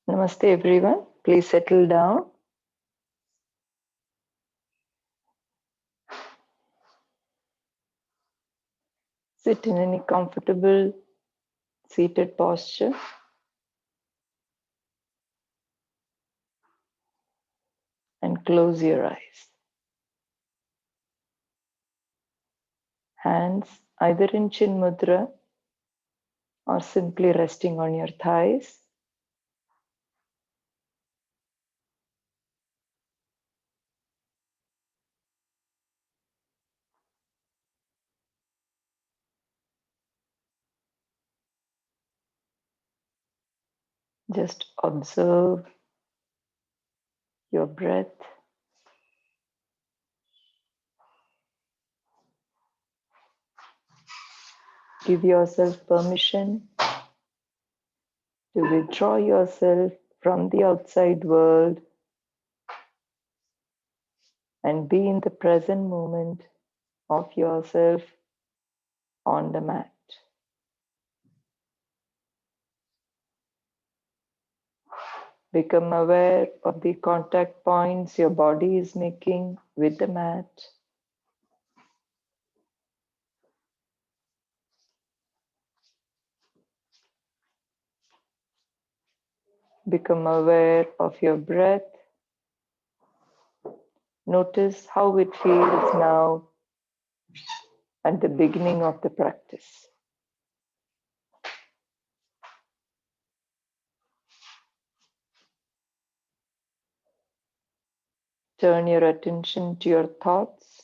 Namaste everyone. Please settle down. Sit in any comfortable seated posture. And close your eyes. Hands either in Chin Mudra or simply resting on your thighs. Just observe your breath. Give yourself permission to withdraw yourself from the outside world and be in the present moment of yourself on the mat. Become aware of the contact points your body is making with the mat. Become aware of your breath. Notice how it feels now at the beginning of the practice. Turn your attention to your thoughts.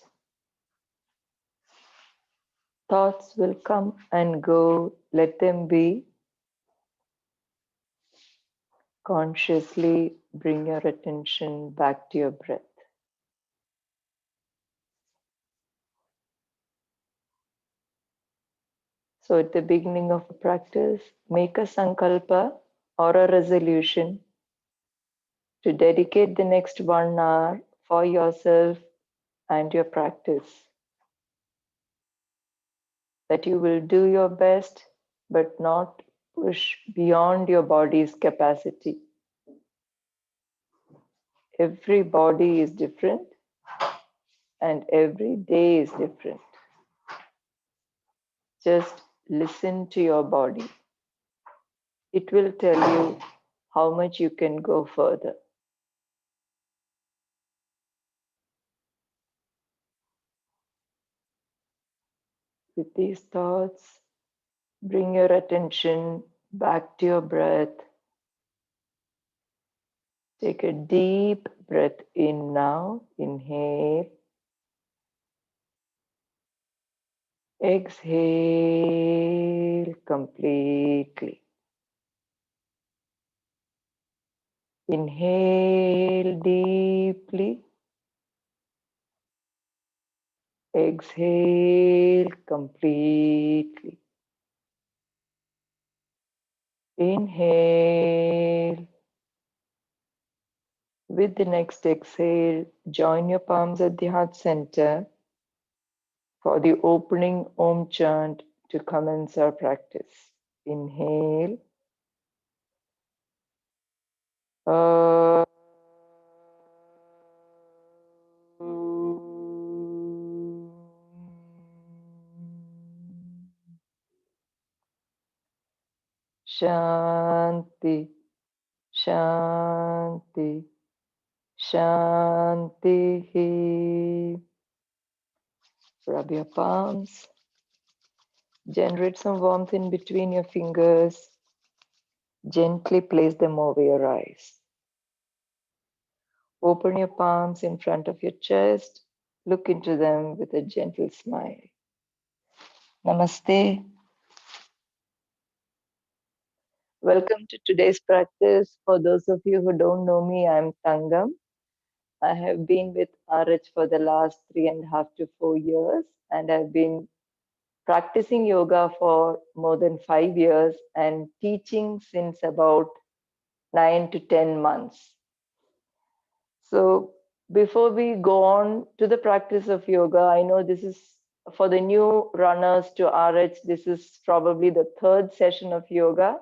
Thoughts will come and go. Let them be. Consciously bring your attention back to your breath. So at the beginning of a practice, make a sankalpa or a resolution to dedicate the next 1 hour for yourself and your practice. That you will do your best, but not push beyond your body's capacity. Every body is different and every day is different. Just listen to your body. It will tell you how much you can go further. With these thoughts, bring your attention back to your breath. Take a deep breath in now. Inhale. Exhale completely. Inhale deeply. Exhale completely. Inhale. With the next exhale, join your palms at the heart center for the opening Om chant to commence our practice. Inhale. Shanti, Shanti, Shanti. Rub your palms. Generate some warmth in between your fingers. Gently place them over your eyes. Open your palms in front of your chest. Look into them with a gentle smile. Namaste. Welcome to today's practice. For those of you who don't know me, I'm Thankam. I have been with RH for the last 3.5 to 4 years, and I've been practicing yoga for more than 5 years and teaching since about 9 to 10 months. So before we go on to the practice of yoga, I know this is for the new runners to RH, this is probably the third session of yoga.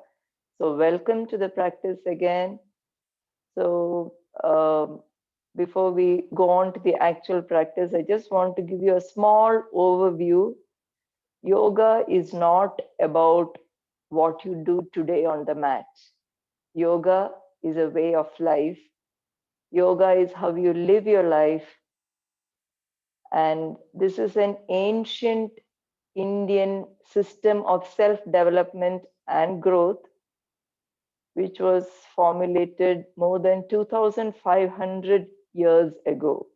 So welcome to the practice again. So before we go on to the actual practice, I just want to give you a small overview. Yoga is not about what you do today on the mat. Yoga is a way of life. Yoga is how you live your life. And this is an ancient Indian system of self-development and growth, which was formulated more than 2,500 years ago.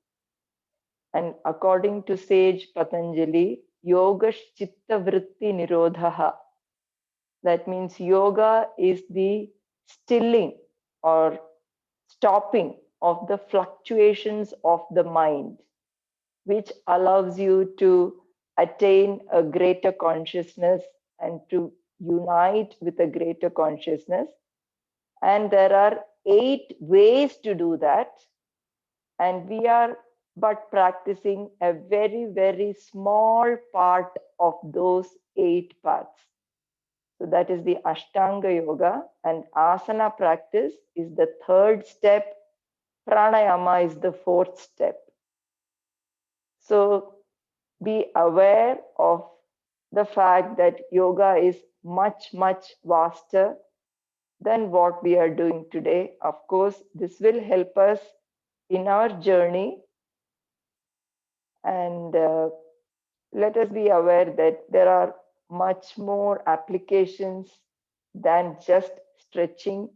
And according to sage Patanjali, Yoga Chitta Vritti Nirodhaha. That means yoga is the stilling or stopping of the fluctuations of the mind, which allows you to attain a greater consciousness and to unite with a greater consciousness. And there are 8 ways to do that. And we are but practicing a very, very small part of those 8 parts. So that is the Ashtanga Yoga, and asana practice is the 3rd step. Pranayama is the 4th step. So be aware of the fact that yoga is much, much vaster than what we are doing today. Of course, this will help us in our journey, and let us be aware that there are much more applications than just stretching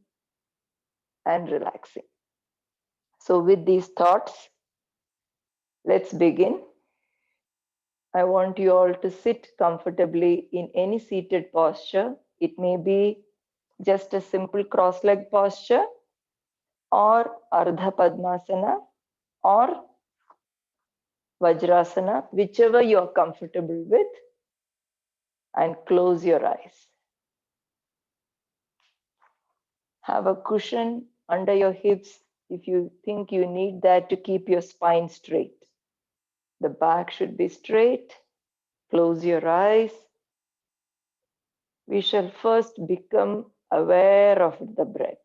and relaxing. So with these thoughts, let's begin. I want you all to sit comfortably in any seated posture. It may be just a simple cross-leg posture or Ardha Padmasana or Vajrasana, whichever you're comfortable with, and close your eyes. Have a cushion under your hips if you think you need that to keep your spine straight. The back should be straight. Close your eyes. We shall first become aware of the breath.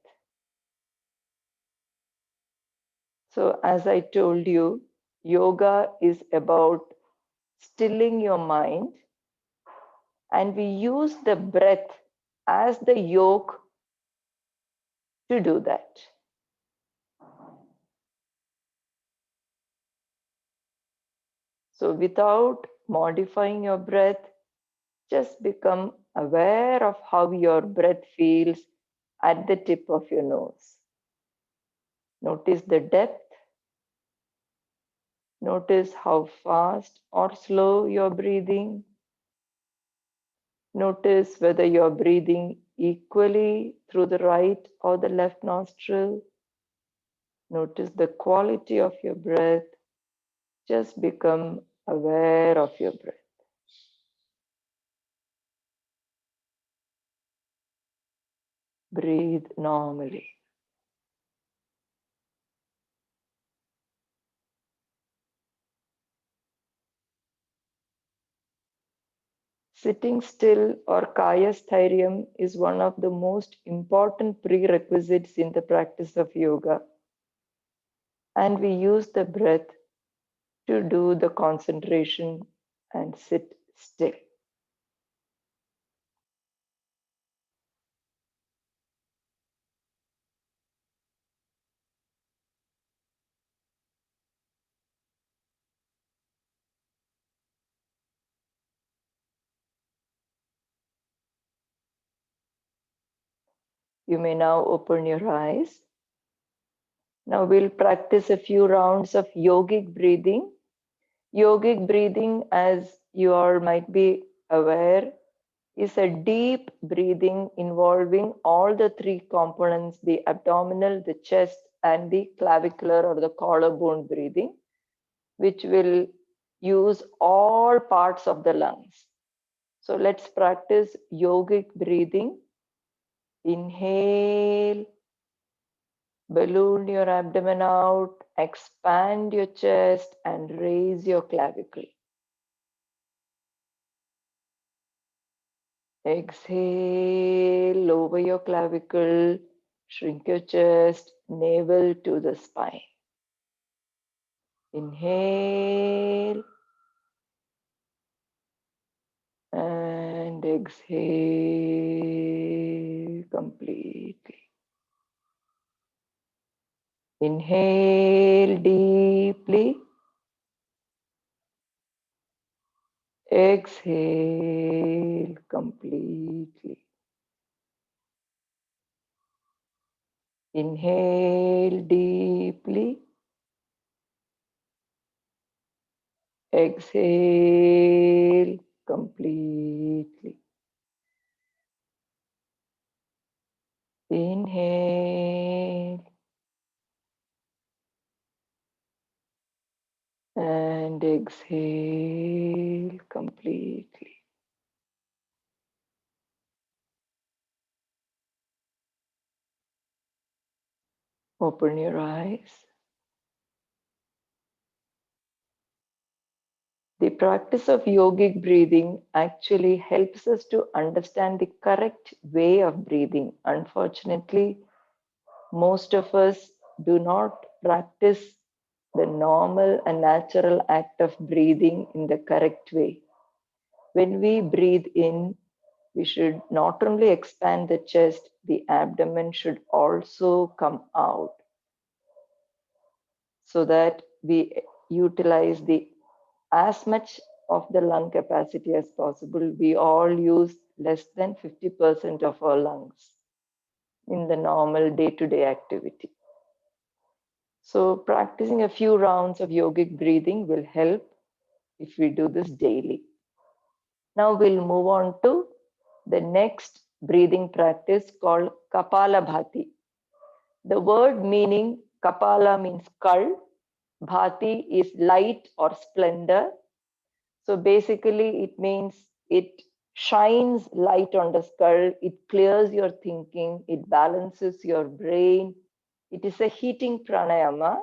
So, as I told you, yoga is about stilling your mind, and we use the breath as the yoke to do that. So, without modifying your breath, just become aware of how your breath feels at the tip of your nose. Notice the depth. Notice how fast or slow you're breathing. Notice whether you're breathing equally through the right or the left nostril. Notice the quality of your breath. Just become aware of your breath. Breathe normally. Sitting still or kaya sthiryam is one of the most important prerequisites in the practice of yoga. And we use the breath to do the concentration and sit still. You may now open your eyes. Now we'll practice a few rounds of yogic breathing. Yogic breathing, as you all might be aware, is a deep breathing involving all the 3 components, the abdominal, the chest, and the clavicular or the collarbone breathing, which will use all parts of the lungs. So let's practice yogic breathing. Inhale Balloon your abdomen out, expand your chest, and raise your clavicle. Exhale, lower your clavicle, shrink your chest, navel to the spine. Inhale and exhale completely. Inhale deeply. Exhale completely. Inhale deeply. Exhale completely. Inhale and exhale completely. Open your eyes. The practice of yogic breathing actually helps us to understand the correct way of breathing. Unfortunately, most of us do not practice the normal and natural act of breathing in the correct way. When we breathe in, we should not only expand the chest, the abdomen should also come out so that we utilize the as much of the lung capacity as possible. We all use less than 50% of our lungs in the normal day-to-day activity. So practicing a few rounds of yogic breathing will help if we do this daily. Now we'll move on to the next breathing practice called Kapalabhati. The word meaning Kapala means skull, Bhati is light or splendor. So basically, it means it shines light on the skull, it clears your thinking, it balances your brain. It is a heating pranayama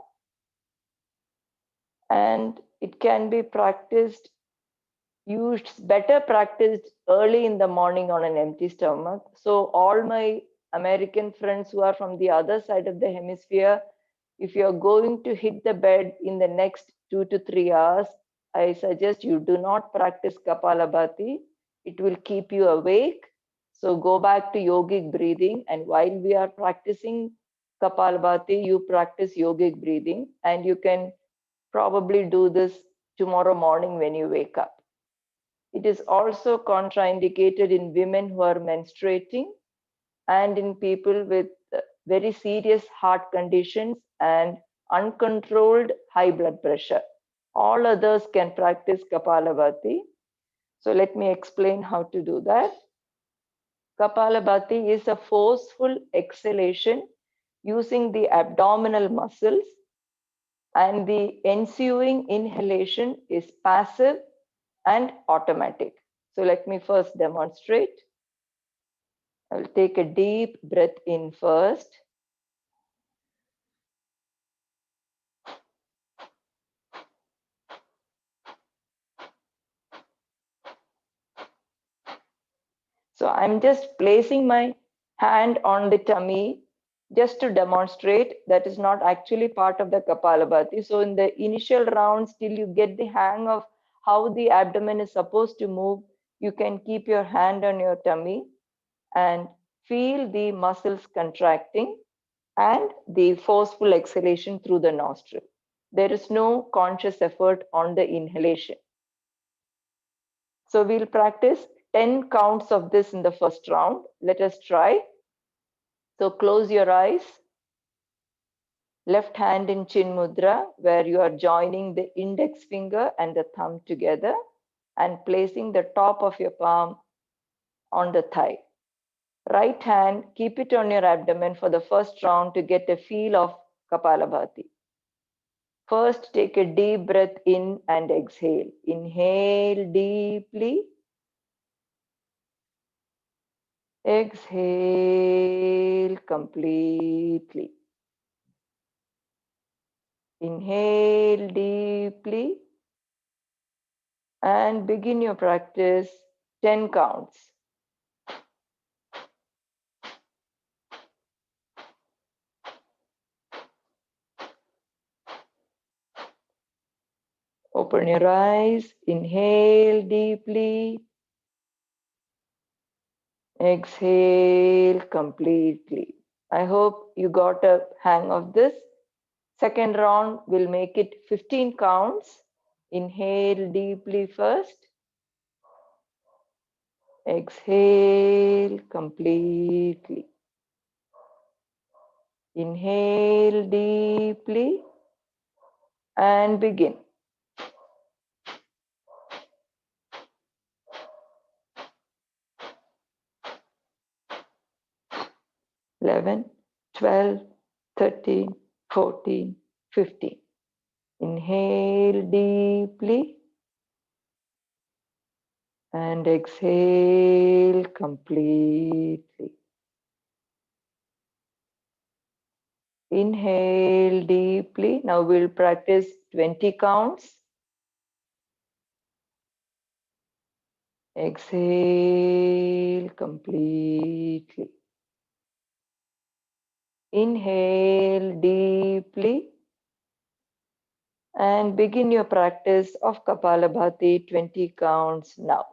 and it can be practiced, used, better practiced early in the morning on an empty stomach. So, all my American friends who are from the other side of the hemisphere, if you're going to hit the bed in the next 2 to 3 hours, I suggest you do not practice Kapalabhati. It will keep you awake. So go back to yogic breathing. And while we are practicing Kapalabhati, you practice yogic breathing. And you can probably do this tomorrow morning when you wake up. It is also contraindicated in women who are menstruating and in people with very serious heart conditions and uncontrolled high blood pressure. All others can practice Kapalabhati. So let me explain how to do that. Kapalabhati is a forceful exhalation using the abdominal muscles, and the ensuing inhalation is passive and automatic. So let me first demonstrate. I will take a deep breath in first. So I'm just placing my hand on the tummy just to demonstrate. That is not actually part of the Kapalabhati. So in the initial rounds, till you get the hang of how the abdomen is supposed to move, you can keep your hand on your tummy and feel the muscles contracting and the forceful exhalation through the nostril. There is no conscious effort on the inhalation. So we'll practice 10 counts of this in the first round. Let us try. So close your eyes. Left hand in Chin Mudra, where you are joining the index finger and the thumb together and placing the top of your palm on the thigh. Right hand, keep it on your abdomen for the first round to get a feel of Kapalabhati. First, take a deep breath in and exhale. Inhale deeply. Exhale completely. Inhale deeply and begin your practice 10 counts. Open your eyes, inhale deeply, exhale completely. I hope you got a hang of this. Second round, we'll make it 15 counts. Inhale deeply first, exhale completely. Inhale deeply and begin. 11, 12, 13, 14, 15. Inhale deeply and exhale completely. Inhale deeply. Now we'll practice 20 counts. Exhale completely. Inhale deeply and begin your practice of Kapalabhati 20 counts now.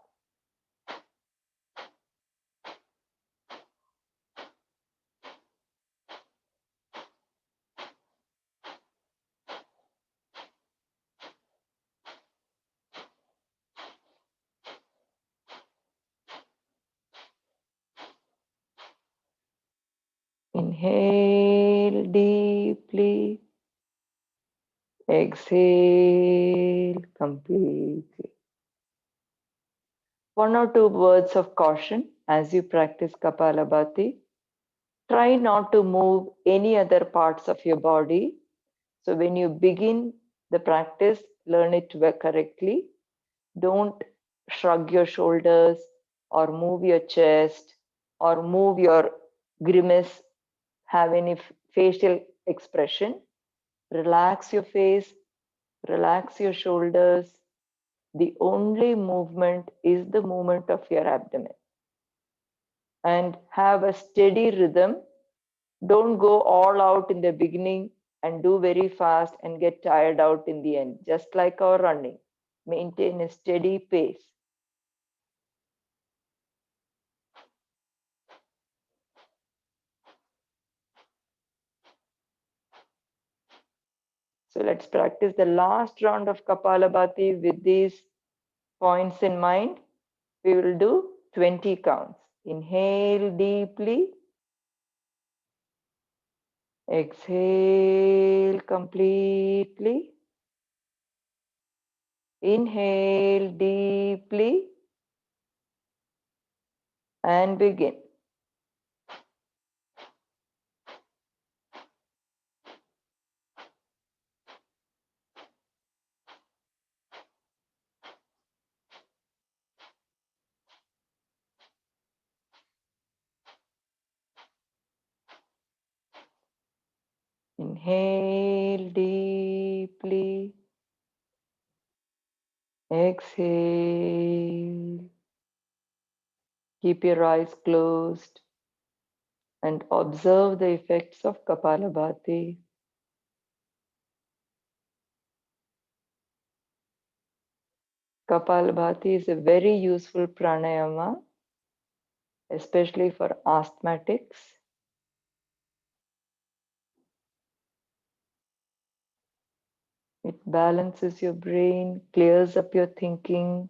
Inhale deeply. Exhale completely. One or two words of caution as you practice Kapalabhati. Try not to move any other parts of your body. So when you begin the practice, learn it correctly. Don't shrug your shoulders or move your chest or move your grimace, have any facial expression. Relax your face, relax your shoulders. The only movement is the movement of your abdomen. And have a steady rhythm. Don't go all out in the beginning and do very fast and get tired out in the end, just like our running. Maintain a steady pace. So let's practice the last round of Kapalabhati with these points in mind. We will do 20 counts. Inhale deeply. Exhale completely. Inhale deeply and begin. Inhale deeply. Exhale. Keep your eyes closed and observe the effects of Kapalabhati. Kapalabhati is a very useful pranayama, especially for asthmatics. It balances your brain, clears up your thinking,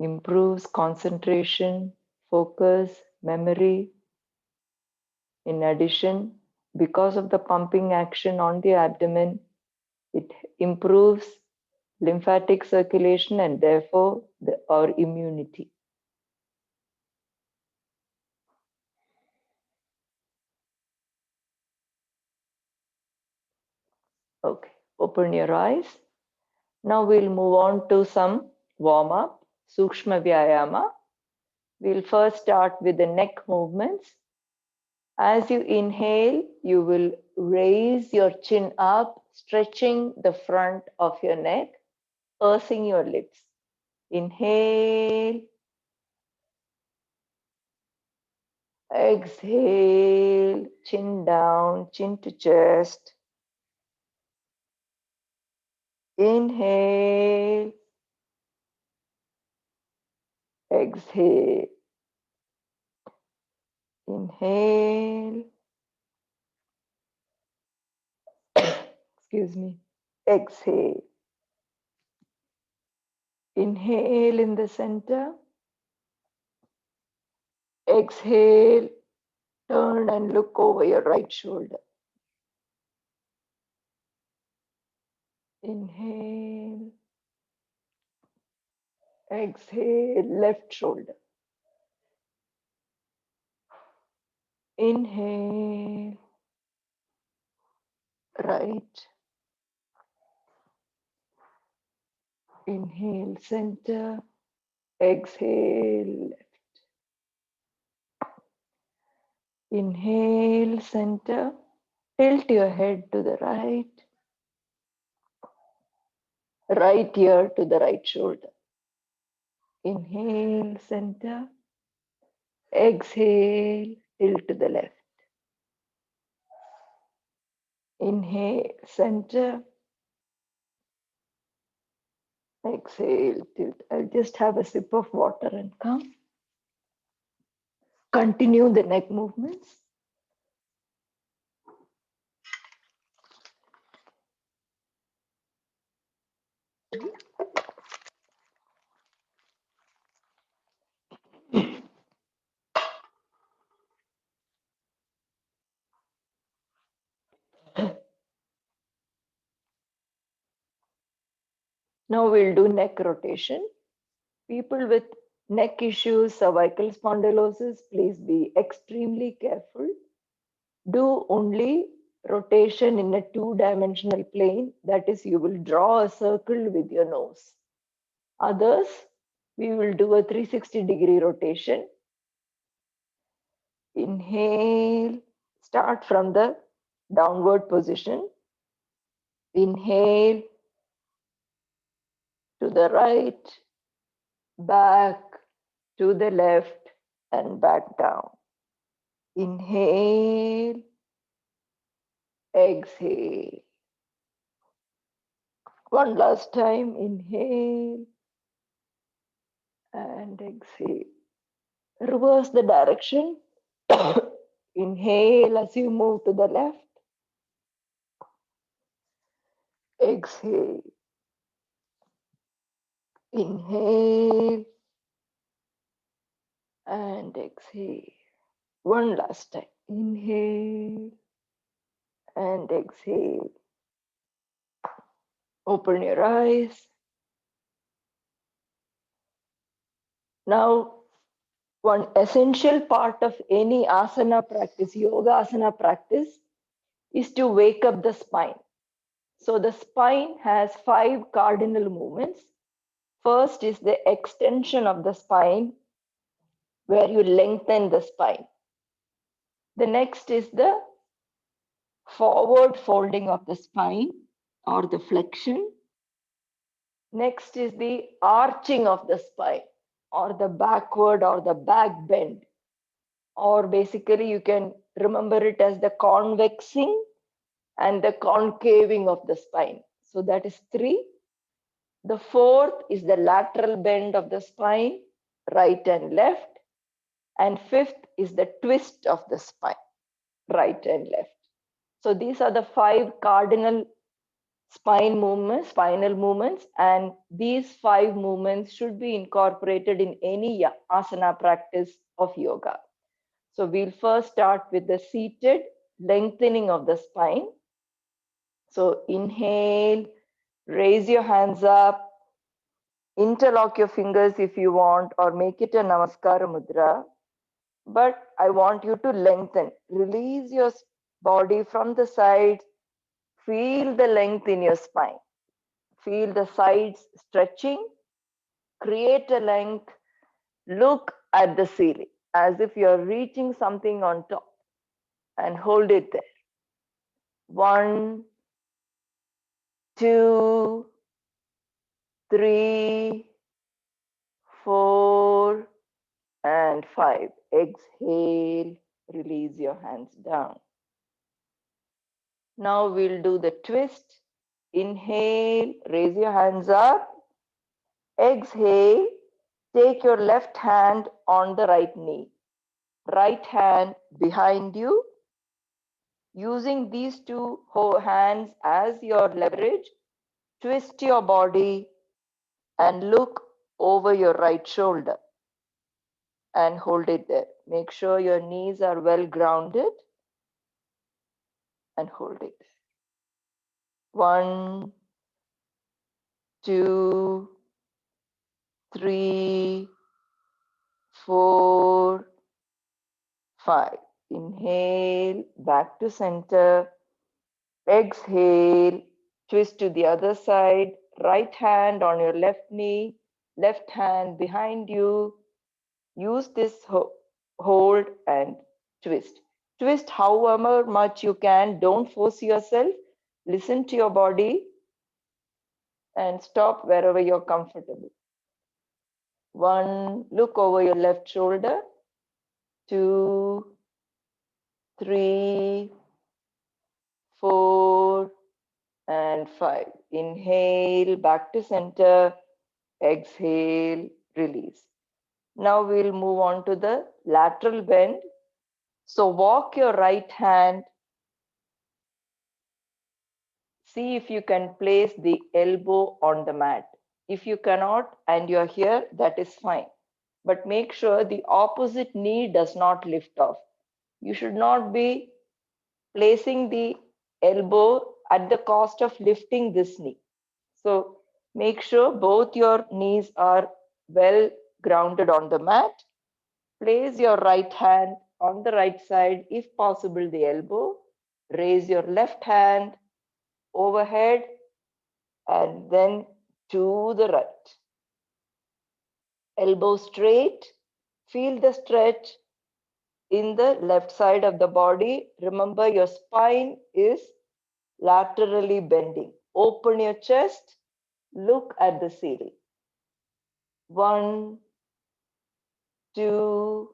improves concentration, focus, memory. In addition, because of the pumping action on the abdomen, it improves lymphatic circulation and therefore our immunity. Okay, open your eyes. Now we'll move on to some warm-up, Sukshma Vyayama. We'll first start with the neck movements. As you inhale, you will raise your chin up, stretching the front of your neck, pursing your lips. Inhale, exhale, chin down, chin to chest. Inhale, exhale, inhale, excuse me, exhale. Inhale in the center, exhale, turn and look over your right shoulder. Inhale, exhale, left shoulder. Inhale, right. Inhale, center. Exhale, left. Inhale, center. Tilt your head to the right. Right ear to the right shoulder. Inhale, center. Exhale, tilt to the left. Inhale, center. Exhale, tilt. I'll just have a sip of water and come. Continue the neck movements. Now we'll do neck rotation. People with neck issues, cervical spondylosis, please be extremely careful. Do only rotation in a two-dimensional plane. That is, you will draw a circle with your nose. Others, we will do a 360-degree rotation. Inhale, start from the downward position. Inhale to the right, back to the left, and back down. Inhale, exhale. One last time, inhale and exhale. Reverse the direction. Inhale as you move to the left. Exhale. Inhale and exhale. One last time. Inhale and exhale. Open your eyes. Now, one essential part of any asana practice, yoga asana practice, is to wake up the spine. So the spine has 5 cardinal movements. First is the extension of the spine, where you lengthen the spine. The next is the forward folding of the spine or the flexion. Next is the arching of the spine or the backward or the back bend. Or basically you can remember it as the convexing and the concaving of the spine. So that is 3. The fourth is the lateral bend of the spine, right and left. And fifth is the twist of the spine, right and left. So these are the 5 cardinal spinal movements, and these 5 movements should be incorporated in any asana practice of yoga. So we'll first start with the seated lengthening of the spine. So inhale, raise your hands up, interlock your fingers if you want, or make it a namaskara mudra. But I want you to lengthen. Release your body from the sides. Feel the length in your spine. Feel the sides stretching. Create a length. Look at the ceiling as if you're reaching something on top and hold it there. 1, 2, 3, 4, and 5. Exhale, release your hands down. Now we'll do the twist. Inhale, raise your hands up. Exhale, take your left hand on the right knee. Right hand behind you. Using these two hands as your leverage, twist your body and look over your right shoulder and hold it there. Make sure your knees are well grounded and hold it. 1, 2, 3, 4, 5. Inhale, back to center. Exhale, twist to the other side. Right hand on your left knee, left hand behind you. Use this hold and twist. Twist however much you can. Don't force yourself. Listen to your body and stop wherever you're comfortable. 1, look over your left shoulder. 2, 3, 4, and 5. Inhale, back to center. Exhale, release. Now we'll move on to the lateral bend. So walk your right hand. See if you can place the elbow on the mat. If you cannot and you're here, that is fine. But make sure the opposite knee does not lift off. You should not be placing the elbow at the cost of lifting this knee. So make sure both your knees are well grounded on the mat. Place your right hand on the right side, if possible, the elbow. Raise your left hand overhead and then to the right. Elbow straight. Feel the stretch in the left side of the body. Remember, your spine is laterally bending. Open your chest. Look at the ceiling. 1, 2,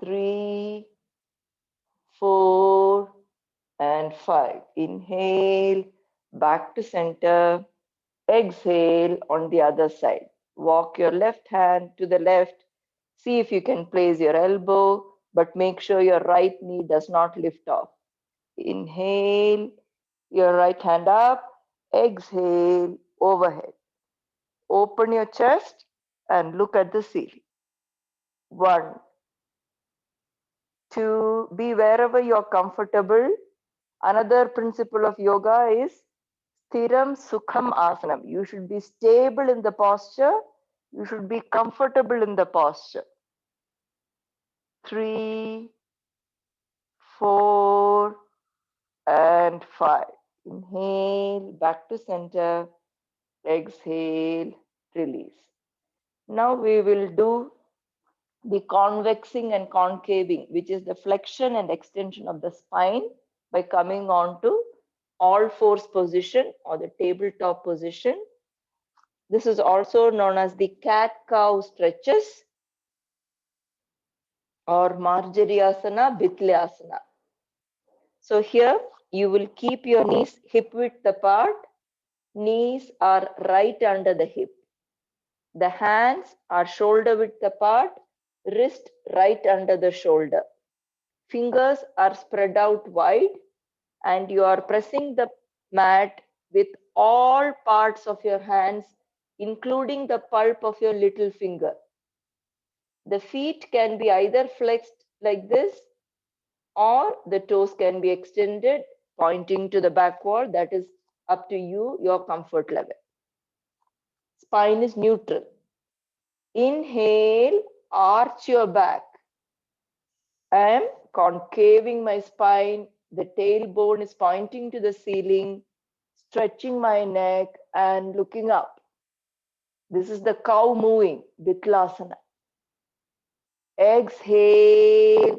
3, 4, and 5. Inhale, back to center. Exhale on the other side. Walk your left hand to the left. See if you can place your elbow, but make sure your right knee does not lift off. Inhale, your right hand up. Exhale, overhead. Open your chest and look at the ceiling. 1, 2, be wherever you're comfortable. Another principle of yoga is Sthiram Sukham Asanam. You should be stable in the posture. You should be comfortable in the posture. 3, 4, and 5. Inhale, back to center. Exhale, release. Now we will do the convexing and concaving, which is the flexion and extension of the spine by coming on to all fours position or the tabletop position. This is also known as the cat-cow stretches or Marjariasana, Bitlyasana. So here you will keep your knees hip width apart. Knees are right under the hip. The hands are shoulder width apart, wrist right under the shoulder. Fingers are spread out wide and you are pressing the mat with all parts of your hands, including the pulp of your little finger. The feet can be either flexed like this or the toes can be extended, pointing to the backward. That is up to you, your comfort level. Spine is neutral. Inhale, arch your back. I am concaving my spine. The tailbone is pointing to the ceiling, stretching my neck and looking up. This is the cow moving, Bitlasana. Exhale,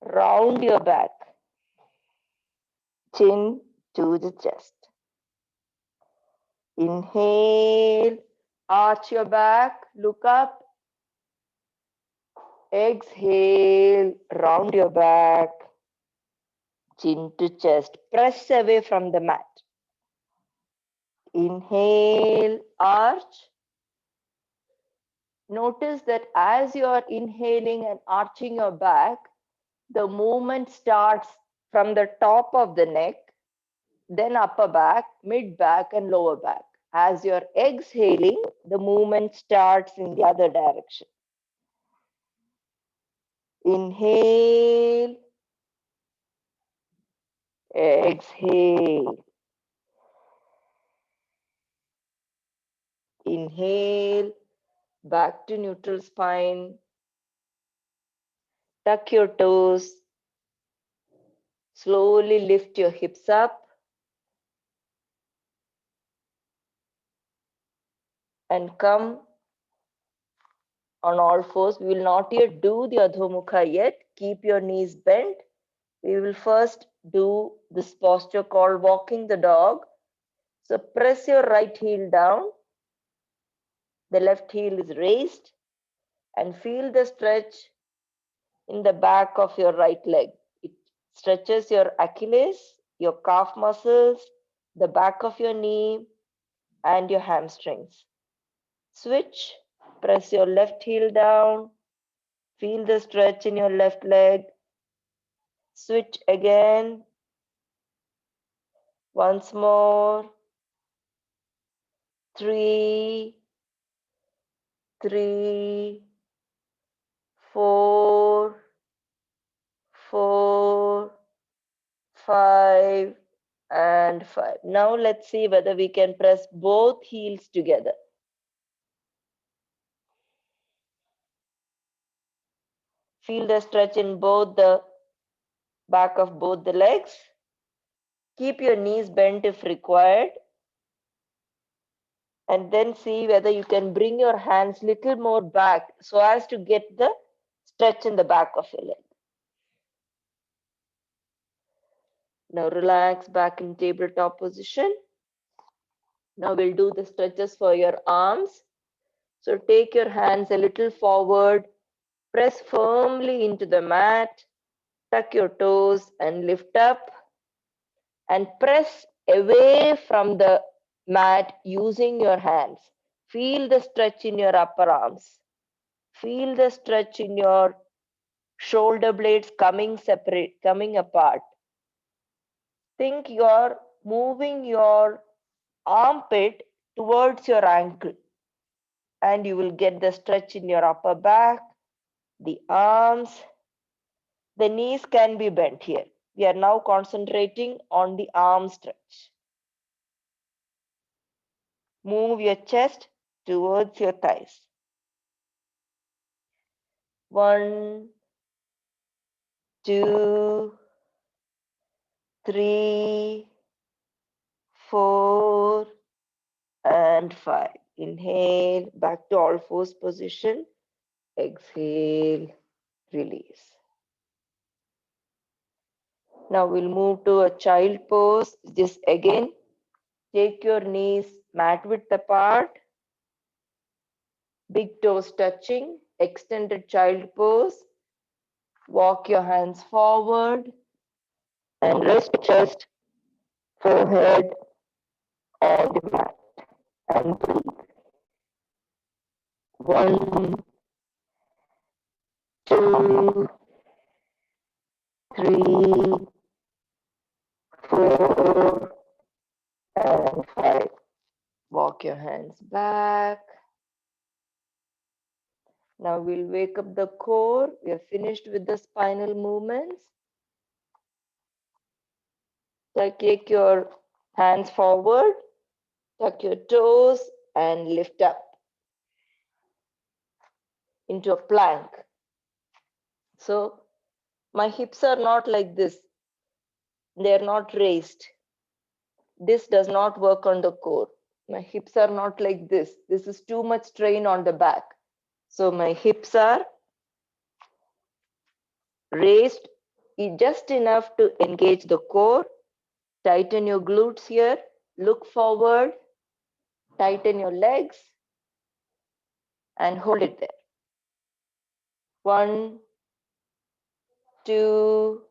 round your back. chin to the chest. Inhale, arch your back, look up. Exhale, round your back, chin to chest. Press away from the mat. Inhale, arch. Notice that as you are inhaling and arching your back, the movement starts from the top of the neck, then upper back, mid back, and lower back. As you're exhaling, the movement starts in the other direction. Inhale, exhale. Inhale, back to neutral spine. Tuck your toes. Slowly lift your hips up. And come on all fours. We will not yet do the Adho Mukha yet. Keep your knees bent. We will first do this posture called walking the dog. So press your right heel down. The left heel is raised. And feel the stretch in the back of your right leg. It stretches your Achilles, your calf muscles, the back of your knee, and your hamstrings. Switch. Press your left heel down. Feel the stretch in your left leg. Switch again. Once more. 3, 3, 4, 4, 5, and 5. Now let's see whether we can press both heels together. Feel the stretch in both the back of both the legs. Keep your knees bent if required. And then see whether you can bring your hands little more back so as to get the stretch in the back of your leg. Now relax back in tabletop position. Now we'll do the stretches for your arms. So take your hands a little forward, press firmly into the mat, tuck your toes and lift up, and press away from the mat using your hands. Feel the stretch in your upper arms. Feel the stretch in your shoulder blades coming apart. Think you're moving your armpit towards your ankle, and you will get the stretch in your upper back, the arms. The knees can be bent here. We are now concentrating on the arm stretch. Move your chest towards your thighs. 1, 2, 3, 4, and 5. Inhale, back to all fours position. Exhale, release. Now we'll move to a child pose. Just again, take your knees mat width apart, big toes touching, extended child pose. Walk your hands forward and rest chest, forehead on the mat and breathe. 1, 2, 3, 4, and 5. Walk your hands back. Now we'll wake up the core. We are finished with the spinal movements. So take your hands forward, tuck your toes, and lift up into a plank. So my hips are not like this. They are not raised. This does not work on the core. My hips are not like this. This is too much strain on the back. So my hips are raised just enough to engage the core. Tighten your glutes here. Look forward. Tighten your legs and hold it there. 1, 2,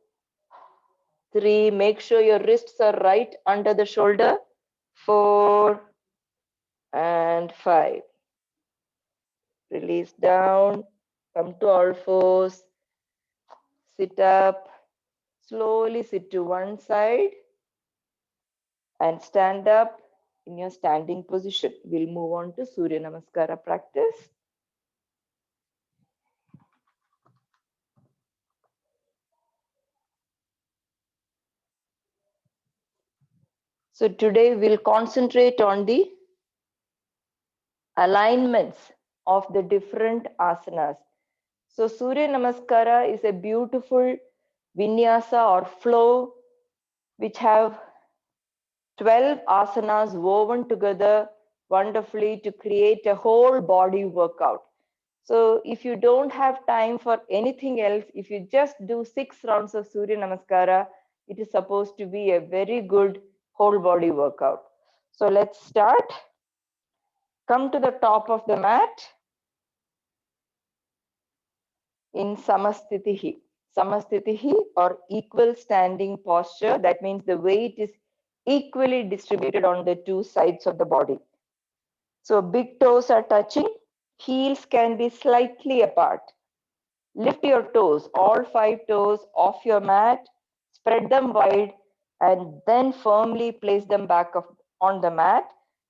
3. Make sure your wrists are right under the shoulder. 4 and 5. Release down. Come to all fours. Sit up. Slowly sit to one side and stand up in your standing position. We'll move on to Surya Namaskara practice. So today we'll concentrate on the alignments of the different asanas. So Surya Namaskara is a beautiful vinyasa or flow which have 12 asanas woven together wonderfully to create a whole body workout. So if you don't have time for anything else, if you just do 6 rounds of Surya Namaskara, it is supposed to be a very good whole body workout. So let's start. Come to the top of the mat in Samastitihi. Samastitihi or equal standing posture. That means the weight is equally distributed on the two sides of the body. So big toes are touching. Heels can be slightly apart. Lift your toes, all 5 toes off your mat. Spread them wide and then firmly place them back on the mat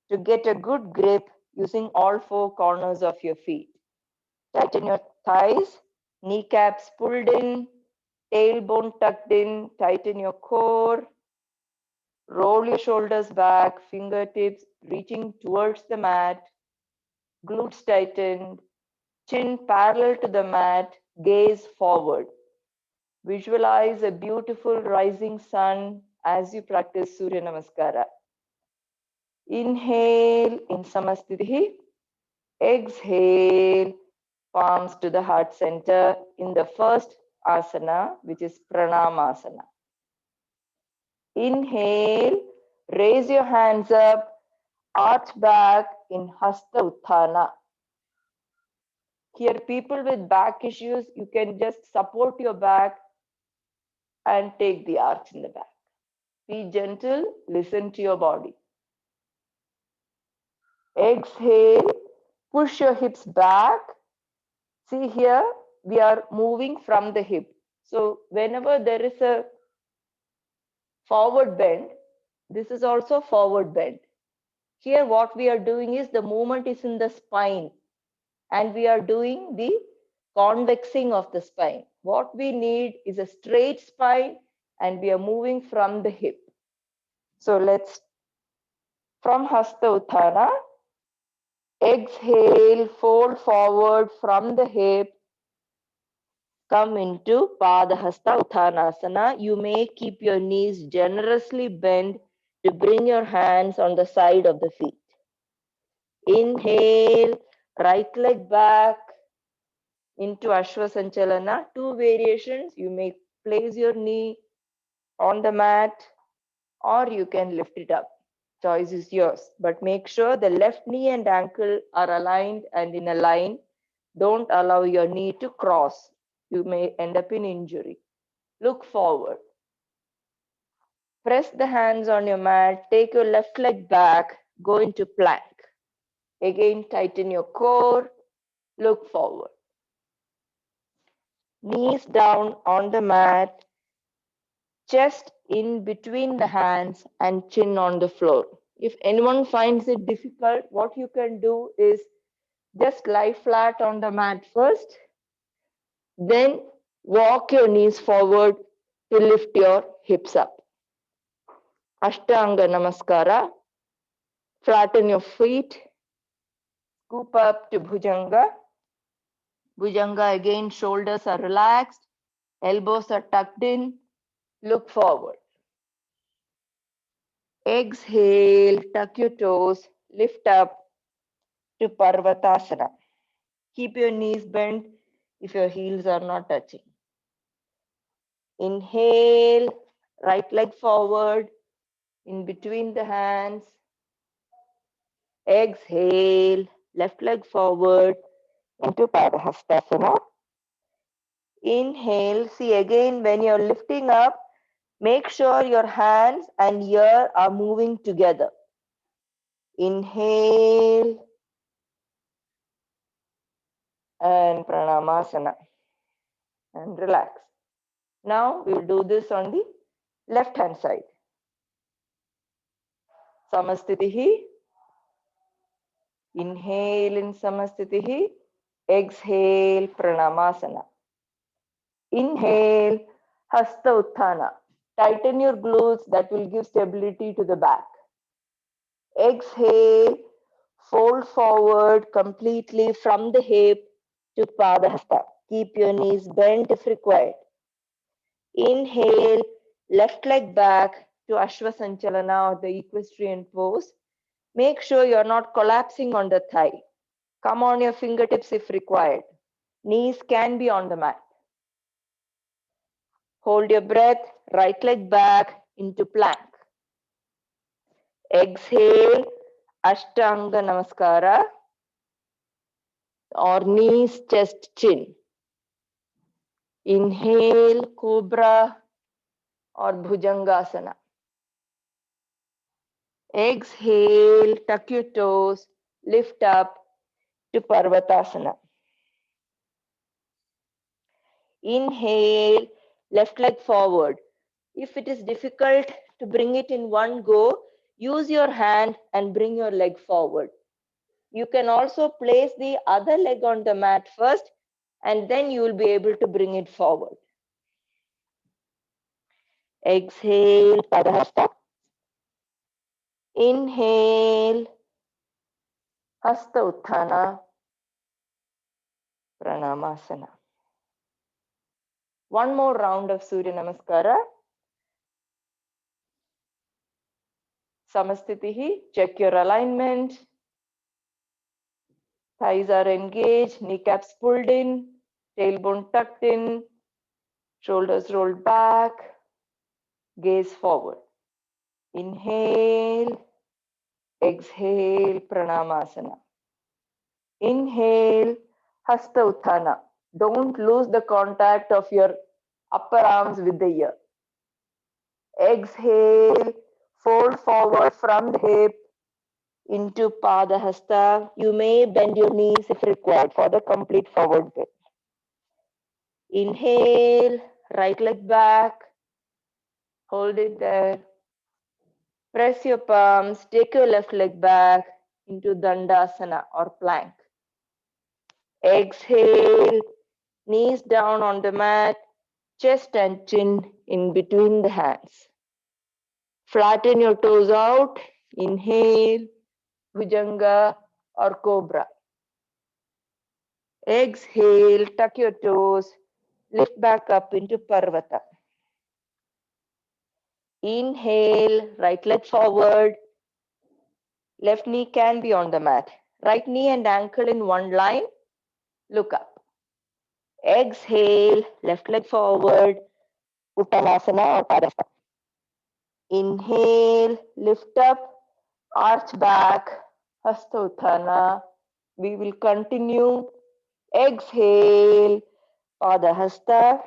to get a good grip using all 4 corners of your feet. Tighten your thighs, kneecaps pulled in, tailbone tucked in, tighten your core, roll your shoulders back, fingertips reaching towards the mat, glutes tightened, chin parallel to the mat, gaze forward. Visualize a beautiful rising sun as you practice Surya Namaskara. Inhale in Samastitihi, exhale palms to the heart center in the first asana, which is Pranamasana. Inhale, raise your hands up, arch back in Hasta Utthana. Here, people with back issues, you can just support your back and take the arch in the back. Be gentle, listen to your body. Exhale, push your hips back. See here, we are moving from the hip. So whenever there is a forward bend, this is also forward bend. Here what we are doing is the movement is in the spine and we are doing the convexing of the spine. What we need is a straight spine and we are moving from the hip. So let's, from Hasta Utthana, exhale, fold forward from the hip, come into Padahasta Uttanasana. You may keep your knees generously bent to bring your hands on the side of the feet. Inhale, right leg back into Ashwasanchalana. 2 variations. You may place your knee on the mat or you can lift it up. Choice is yours. But make sure the left knee and ankle are aligned and in a line. Don't allow your knee to cross. You may end up in injury. Look forward. Press the hands on your mat. Take your left leg back. Go into plank. Again, tighten your core. Look forward. Knees down on the mat. Chest in between the hands and chin on the floor. If anyone finds it difficult, what you can do is just lie flat on the mat first. Then walk your knees forward to lift your hips up. Ashtanga Namaskara. Flatten your feet. Scoop up to Bhujanga. Bhujanga again, shoulders are relaxed. Elbows are tucked in. Look forward. Exhale, tuck your toes. Lift up to Parvatasana. Keep your knees bent if your heels are not touching. Inhale, right leg forward. in between the hands. Exhale, left leg forward into Padahastasana. Inhale, see again when you're lifting up, make sure your hands and ear are moving together. Inhale and Pranamasana and relax. Now we'll do this on the left hand side. Samastitihi. Inhale in Samastitihi. Exhale Pranamasana. Inhale Hasta Utthana. Tighten your glutes, that will give stability to the back. Exhale, fold forward completely from the hip to Padahasta. Keep your knees bent if required. Inhale, left leg back to Ashwa Sanchalana or the equestrian pose. Make sure you're not collapsing on the thigh. Come on your fingertips if required. Knees can be on the mat. Hold your breath, right leg back into plank. Exhale, Ashtanga Namaskara or knees, chest, chin. Inhale, Cobra or Bhujangasana. Exhale, tuck your toes, lift up to Parvatasana. Inhale, left leg forward. If it is difficult to bring it in one go, use your hand and bring your leg forward. You can also place the other leg on the mat first, and then you will be able to bring it forward. Exhale, Padahasta. Inhale, Hasta Utthana, Pranamasana. One more round of Surya Namaskara. Samastitihi, check your alignment. Thighs are engaged, kneecaps pulled in, tailbone tucked in, shoulders rolled back, gaze forward. Inhale, exhale, Pranamasana. Inhale, Hasta Utthana. Don't lose the contact of your upper arms with the ear. Exhale, fold forward from the hip into Padahasta. You may bend your knees if required for the complete forward bend. Inhale, right leg back. Hold it there. Press your palms. Take your left leg back into Dandasana or plank. Exhale, knees down on the mat, chest and chin in between the hands. Flatten your toes out. Inhale, Bhujanga or Cobra. Exhale, tuck your toes, lift back up into Parvata. Inhale, right leg forward. Left knee can be on the mat. Right knee and ankle in one line. Look up. Exhale, left leg forward. Uttanasana or Padasana. Inhale, lift up, arch back, Hasta Utthana. We will continue. Exhale, Padahasta.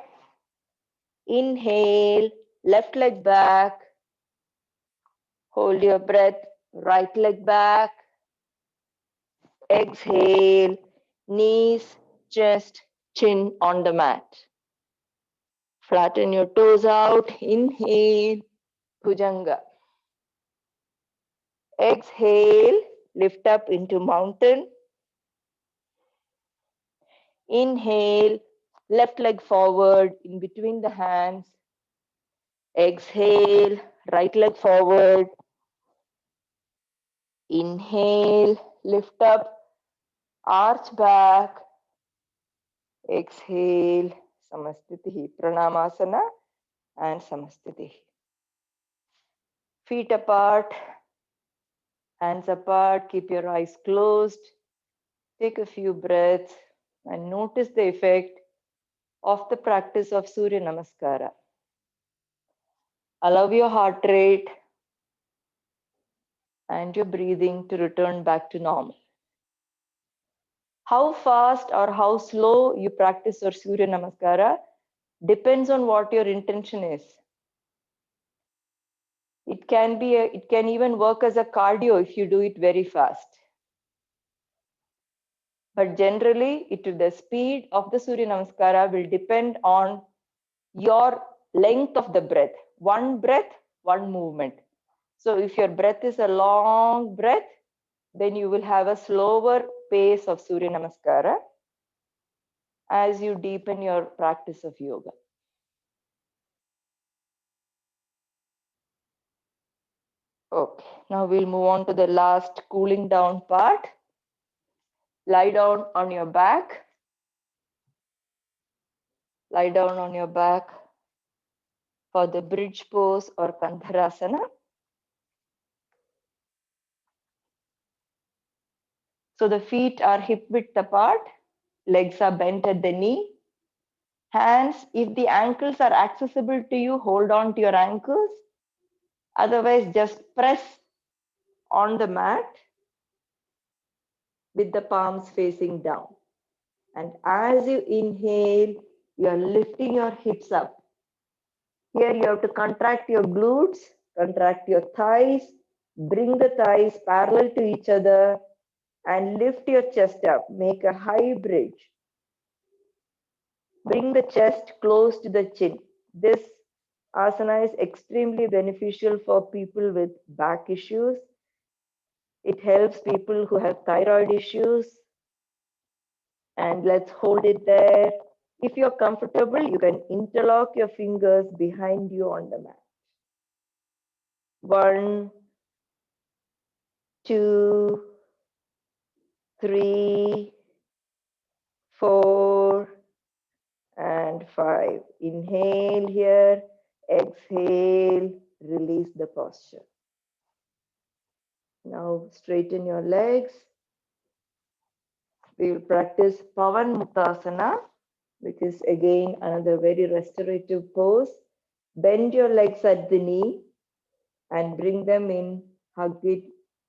Inhale, left leg back. Hold your breath, right leg back. Exhale, knees, chest, chin on the mat. Flatten your toes out. Inhale, Bhujanga. Exhale, lift up into mountain. Inhale, left leg forward in between the hands. Exhale, right leg forward. Inhale, lift up, arch back. Exhale, Samastitihi, Pranamasana and Samastitihi. Feet apart, hands apart, keep your eyes closed. Take a few breaths and notice the effect of the practice of Surya Namaskara. Allow your heart rate and your breathing to return back to normal. How fast or how slow you practice your Surya Namaskara depends on what your intention is. It can even work as a cardio if you do it very fast. But generally, the speed of the Surya Namaskara will depend on your length of the breath. One breath, one movement. So if your breath is a long breath, then you will have a slower pace of Surya Namaskara as you deepen your practice of yoga. Okay, now we'll move on to the last cooling down part. Lie down on your back. Lie down on your back for the bridge pose or Kandharasana. So the feet are hip width apart, legs are bent at the knee. Hands, if the ankles are accessible to you, hold on to your ankles. Otherwise, just press on the mat with the palms facing down. And as you inhale, you are lifting your hips up. Here you have to contract your glutes, contract your thighs, bring the thighs parallel to each other and lift your chest up. Make a high bridge. Bring the chest close to the chin. This asana is extremely beneficial for people with back issues. It helps people who have thyroid issues. And let's hold it there. If you're comfortable, you can interlock your fingers behind you on the mat. 1, 2, 3, 4, and 5. Inhale here, exhale, release the posture. Now straighten your legs. We will practice Pavan Muktasana, which is again another very restorative pose. Bend your legs at the knee and bring them in, hug it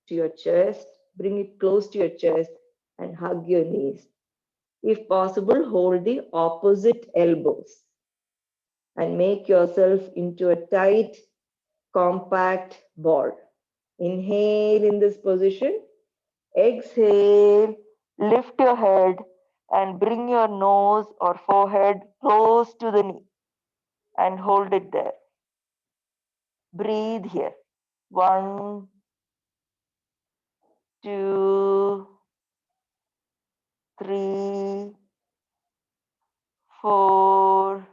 to your chest, bring it close to your chest and hug your knees. If possible, hold the opposite elbows and make yourself into a tight, compact ball. Inhale in this position. Exhale, lift your head and bring your nose or forehead close to the knee and hold it there. Breathe here. 1, 2, 3, 4,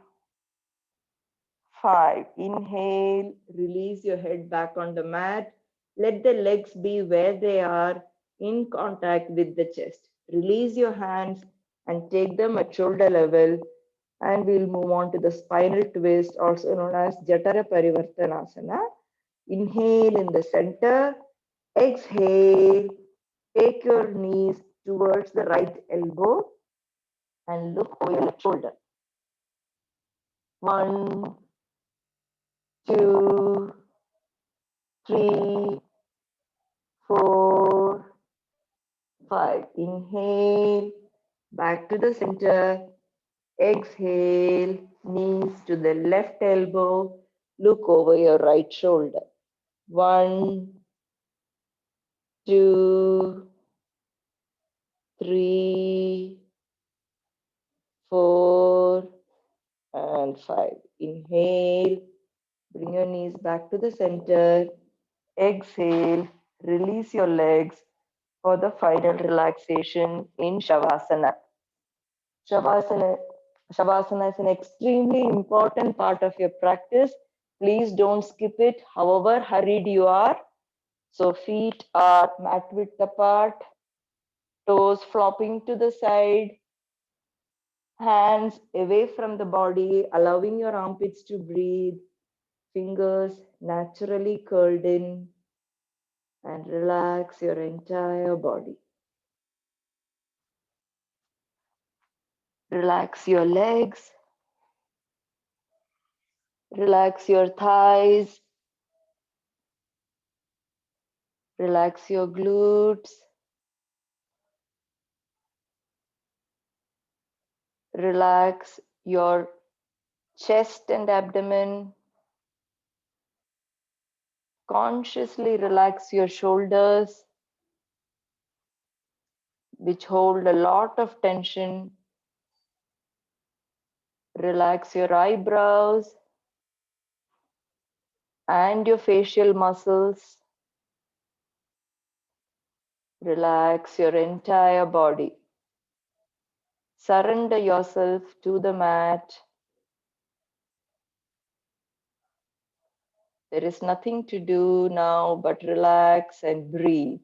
5. Inhale, release your head back on the mat. Let the legs be where they are in contact with the chest. Release your hands and take them at shoulder level. And we'll move on to the spinal twist, also known as Jatara Parivartanasana. Inhale in the center. Exhale. Take your knees towards the right elbow and look over your left shoulder. 1, 2, 3, 4, 5. Inhale, back to the center. Exhale, knees to the left elbow. Look over your right shoulder. 1, 2, 3, 4, and 5. Inhale, bring your knees back to the center. Exhale, release your legs for the final relaxation in Shavasana. Shavasana, Shavasana is an extremely important part of your practice. Please don't skip it, however hurried you are. So feet are mat width apart, toes flopping to the side, hands away from the body, allowing your armpits to breathe, fingers naturally curled in, and relax your entire body. Relax your legs, relax your thighs, Relax your glutes. Relax your chest and abdomen. Consciously relax your shoulders, which hold a lot of tension. Relax your eyebrows and your facial muscles. Relax your entire body. Surrender yourself to the mat. There is nothing to do now but relax and breathe.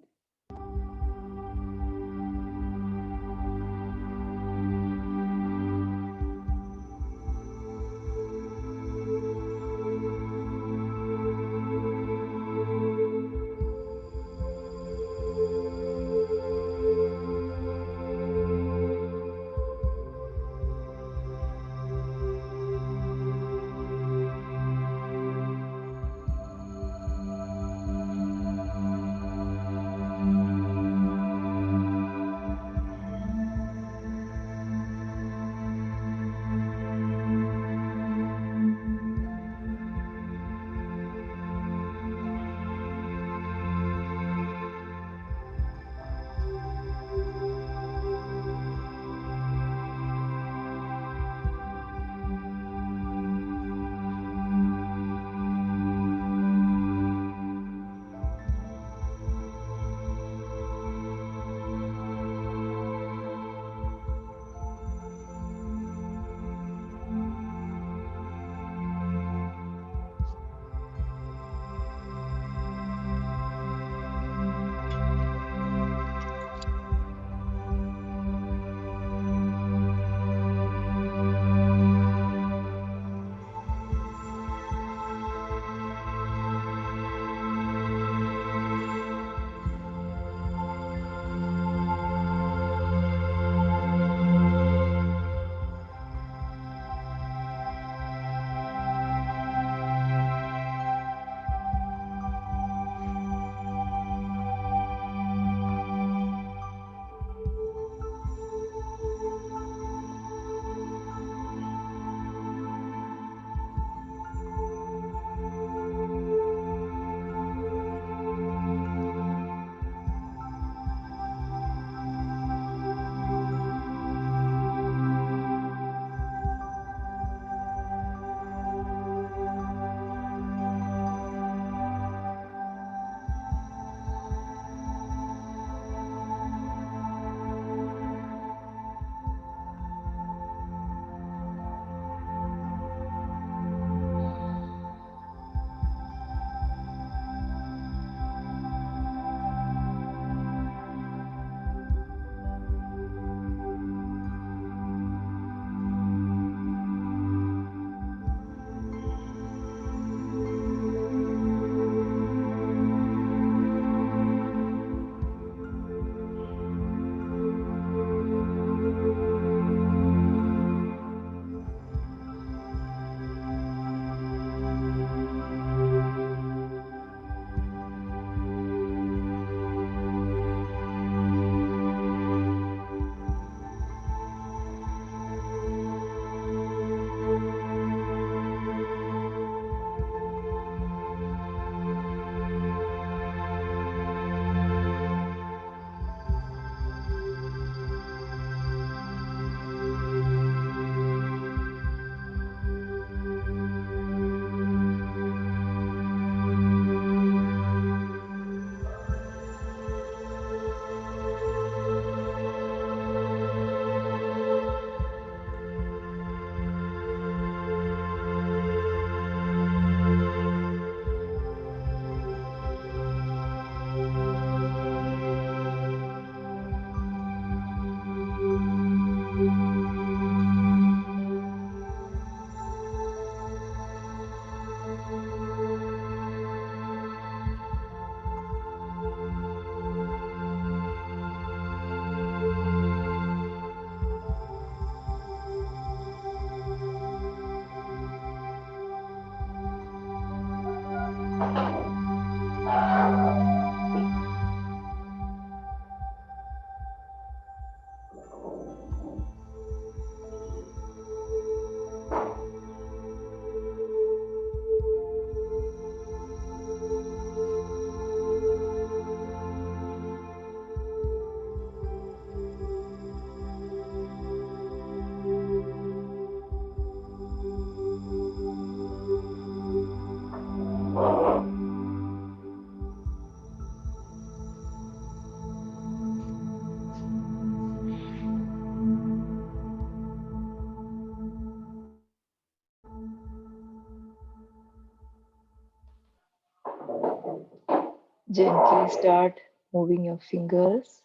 Gently start moving your fingers.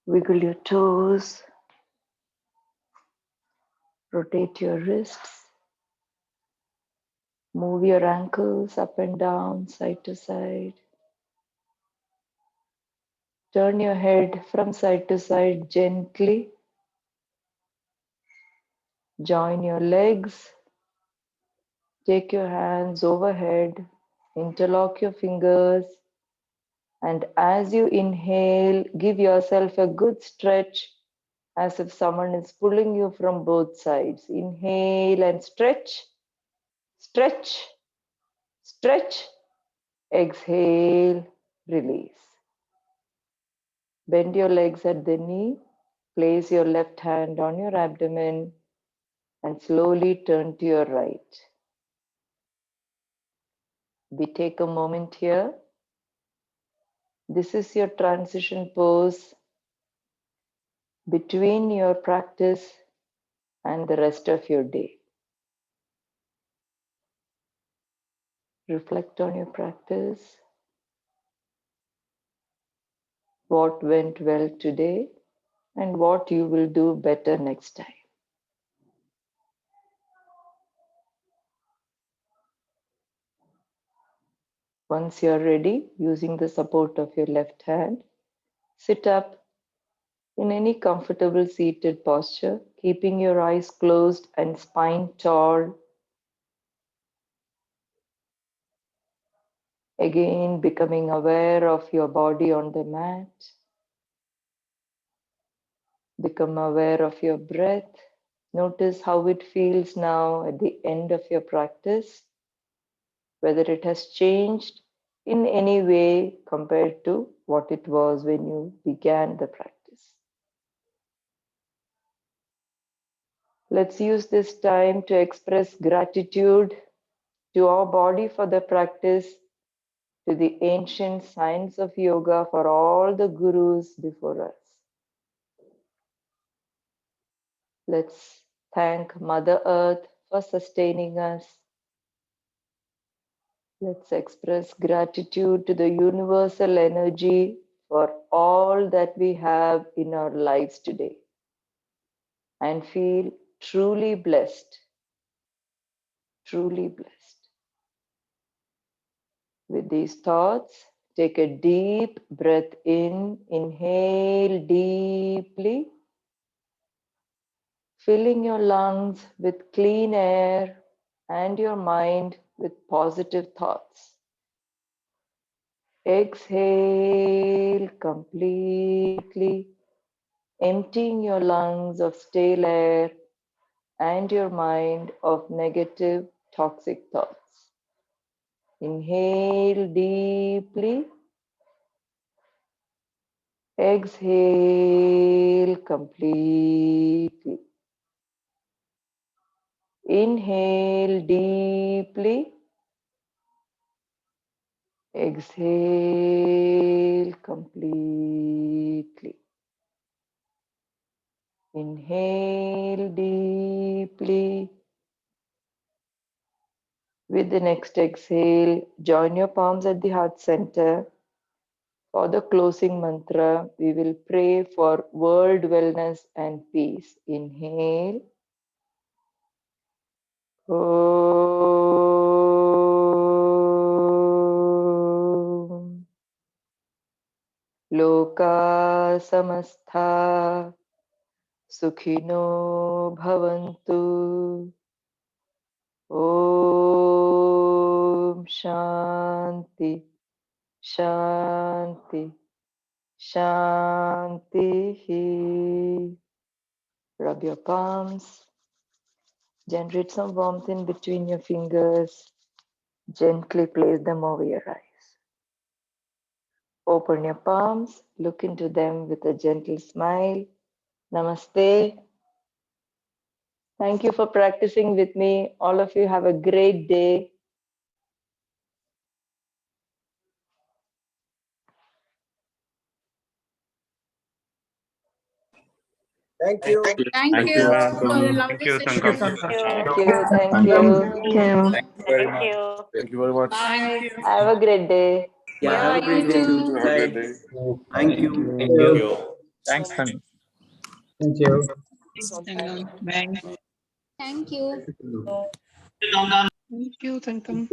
Wiggle your toes. Rotate your wrists. Move your ankles up and down, side to side. Turn your head from side to side gently. Join your legs. Take your hands overhead. Interlock your fingers. And as you inhale, give yourself a good stretch as if someone is pulling you from both sides. Inhale and stretch, stretch, stretch. Exhale, release. Bend your legs at the knee. Place your left hand on your abdomen and slowly turn to your right. We take a moment here. This is your transition pose between your practice and the rest of your day. Reflect on your practice. What went well today and what you will do better next time. Once you're ready, using the support of your left hand, sit up in any comfortable seated posture, keeping your eyes closed and spine tall. Again, becoming aware of your body on the mat. Become aware of your breath. Notice how it feels now at the end of your practice, whether it has changed in any way compared to what it was when you began the practice. Let's use this time to express gratitude to our body for the practice, to the ancient science of yoga, for all the gurus before us. Let's thank Mother Earth for sustaining us. Let's express gratitude to the universal energy for all that we have in our lives today and feel truly blessed, truly blessed. With these thoughts, take a deep breath in, inhale deeply, filling your lungs with clean air and your mind with positive thoughts. Exhale completely, emptying your lungs of stale air and your mind of negative, toxic thoughts. Inhale deeply. Exhale completely. Inhale deeply. Exhale completely. Inhale deeply. With the next exhale, join your palms at the heart center. For the closing mantra, we will pray for world wellness and peace. Inhale. Om. Loka samastha sukhino bhavantu. Om Shanti Shanti Shanti. Rub your palms. Generate some warmth in between your fingers. Gently place them over your eyes. Open your palms. Look into them with a gentle smile. Namaste. Thank you for practicing with me. All of you have a great day. Thank you. Thank you for the Thankam. lovely session. Thank you, Thankam. Thank you. Thank Thank you. you. Thank you. Thank you very much. Thank you very much. Bye. Have a great day. Yeah, have a great day You too. too. Have a great Bye. day. Thank you. Thank you. Thanks, Thankam. Thank you. Thankam. Bye. Thank you. Thank you, Thankam.